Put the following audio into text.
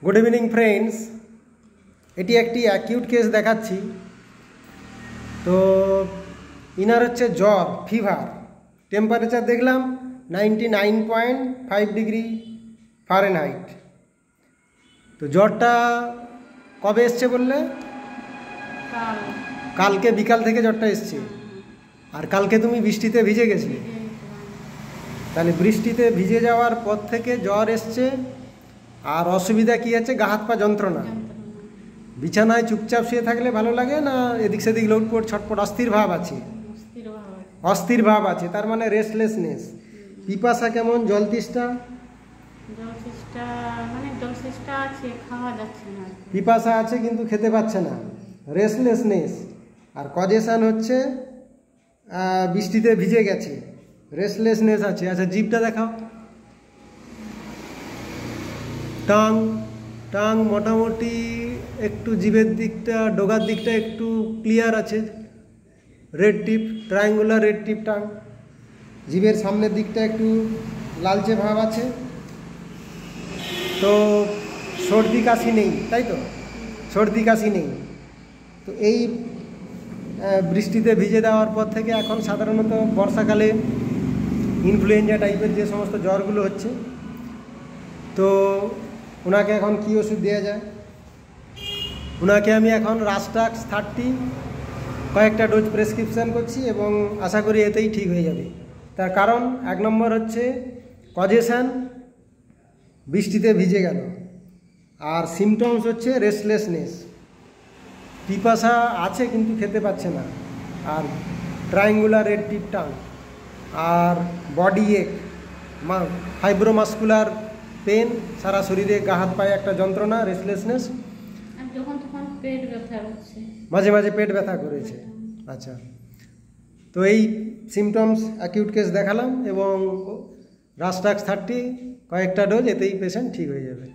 Good evening friends, এটি একটি acute case দেখাচ্ছি। তো ইনার হচ্ছে জ্বর, ফিভার, টেম্পারেচার দেখলাম 99.5 ডিগ্রি ফারেনহাইট। তো জ্বরটা কবে এসছে বললে? কালকে বিকাল থেকে জ্বরটা এসছে। আর কালকে তুমি বৃষ্টিতে ভিজে গেছিলে, তাহলে বৃষ্টিতে ভিজে যাওয়ার পর থেকে জ্বর এসছে। আর অসুবিধা কী আছে? গা হাত পা যন্ত্রণা। বিছানায় চুপচাপ শুয়ে থাকলে ভালো লাগে না এদিক সেদিক লটপট ছটপট অস্থির ভাব আছে? অস্থির ভাব আছে, তার মানে রেস্টলেসনেস। পিপাসা কেমন? জল তেষ্টা? পিপাসা আছে কিন্তু খেতে পাচ্ছে না, রেস্টলেসনেস। আর কজেশন হচ্ছে বৃষ্টিতে ভিজে গেছে, রেস্টলেসনেস আছে। আচ্ছা, জিভটা দেখাও। টাং মোটামুটি একটু জিভের দিকটা, ডোগার দিকটা একটু ক্লিয়ার আছে, রেড টিপ, ট্রায়াঙ্গুলার রেড টিপ টাং। জিভের সামনের দিকটা একটু লালচে ভাব আছে। তো সর্দি কাশি নেই, তাই তো? সর্দি কাশি নেই। তো এই বৃষ্টিতে ভিজে দেওয়ার পর থেকে এখন সাধারণত বর্ষাকালে ইনফ্লুয়েঞ্জা টাইপের যে সমস্ত জ্বরগুলো হচ্ছে, তো ওনাকে এখন কী ওষুধ দেওয়া যায়? ওনাকে আমি এখন রাস্টাক্স 30 কয়েকটা ডোজ প্রেসক্রিপশান করছি এবং আশা করি এতেই ঠিক হয়ে যাবে। তার কারণ 1 নম্বর হচ্ছে কজেশন, বৃষ্টিতে ভিজে গেল। আর সিমটমস হচ্ছে রেস্টলেসনেস, পিপাসা আছে কিন্তু খেতে পাচ্ছে না, আর ট্রায়াঙ্গুলার রেড টিপ টাং, আর বডি এক, ফাইব্রোমাস্কুলার পেন, সারা শরীরে গা হাত পায়ে একটা যন্ত্রণা, রেস্টলেসনেস। মাঝে মাঝে পেট ব্যথা করেছে। আচ্ছা, তো এই সিমটমস অ্যাকিউট কেস দেখালাম এবং রাস্টাক্স 30 কয়েকটা ডোজ, এতেই পেশেন্ট ঠিক হয়ে যাবে।